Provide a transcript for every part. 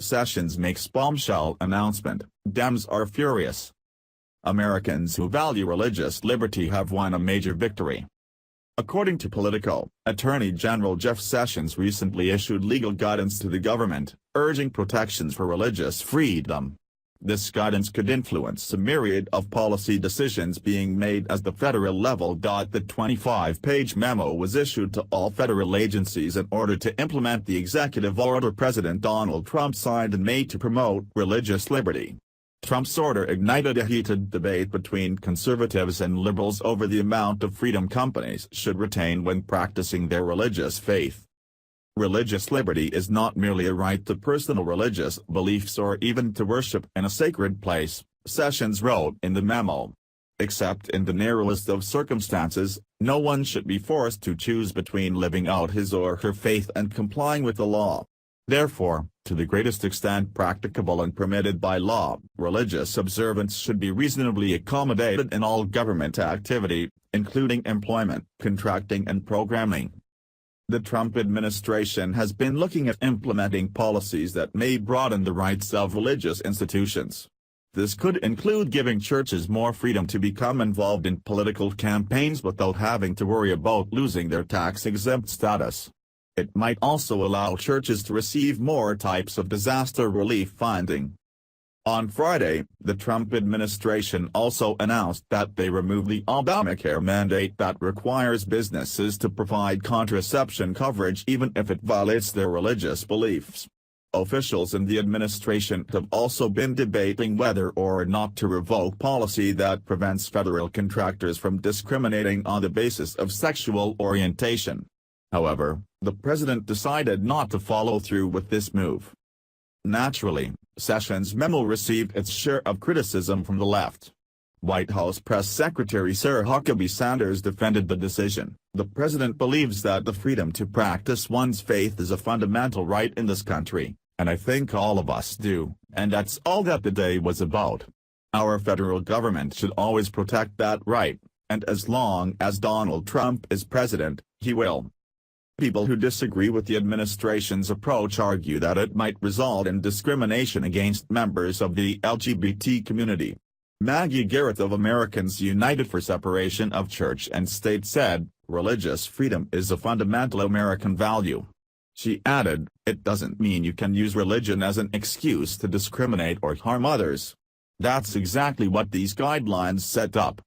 Sessions makes bombshell announcement, Dems are furious. Americans who value religious liberty have won a major victory. According to Politico, Attorney General Jeff Sessions recently issued legal guidance to the government, urging protections for religious freedom. This guidance could influence a myriad of policy decisions being made at the federal level. The 25-page memo was issued to all federal agencies in order to implement the executive order President Donald Trump signed in May to promote religious liberty. Trump's order ignited a heated debate between conservatives and liberals over the amount of freedom companies should retain when practicing their religious faith. Religious liberty is not merely a right to personal religious beliefs or even to worship in a sacred place, Sessions wrote in the memo. Except in the narrowest of circumstances, no one should be forced to choose between living out his or her faith and complying with the law. Therefore, to the greatest extent practicable and permitted by law, religious observance should be reasonably accommodated in all government activity, including employment, contracting and programming. The Trump administration has been looking at implementing policies that may broaden the rights of religious institutions. This could include giving churches more freedom to become involved in political campaigns without having to worry about losing their tax-exempt status. It might also allow churches to receive more types of disaster relief funding. On Friday, the Trump administration also announced that they removed the Obamacare mandate that requires businesses to provide contraception coverage even if it violates their religious beliefs. Officials in the administration have also been debating whether or not to revoke policy that prevents federal contractors from discriminating on the basis of sexual orientation. However, the president decided not to follow through with this move. Naturally, Sessions' memo received its share of criticism from the left. White House Press Secretary Sarah Huckabee Sanders defended the decision. The president believes that the freedom to practice one's faith is a fundamental right in this country, and I think all of us do, and that's all that the day was about. Our federal government should always protect that right, and as long as Donald Trump is president, he will. People who disagree with the administration's approach argue that it might result in discrimination against members of the LGBT community. Maggie Garrett of Americans United for Separation of Church and State said, "Religious freedom is a fundamental American value." She added, "It doesn't mean you can use religion as an excuse to discriminate or harm others. That's exactly what these guidelines set up."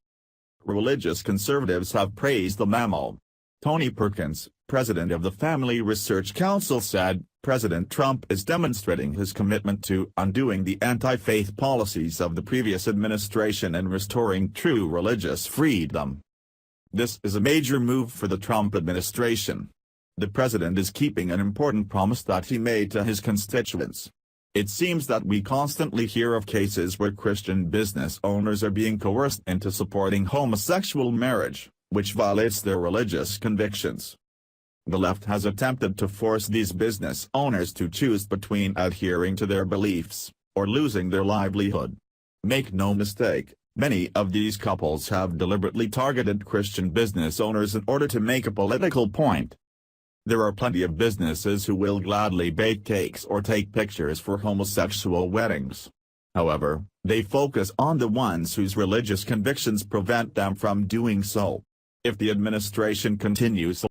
Religious conservatives have praised the memo. Tony Perkins, president of the Family Research Council said, President Trump is demonstrating his commitment to undoing the anti-faith policies of the previous administration and restoring true religious freedom. This is a major move for the Trump administration. The president is keeping an important promise that he made to his constituents. It seems that we constantly hear of cases where Christian business owners are being coerced into supporting homosexual marriage, which violates their religious convictions. The left has attempted to force these business owners to choose between adhering to their beliefs, or losing their livelihood. Make no mistake, many of these couples have deliberately targeted Christian business owners in order to make a political point. There are plenty of businesses who will gladly bake cakes or take pictures for homosexual weddings. However, they focus on the ones whose religious convictions prevent them from doing so. If the administration continues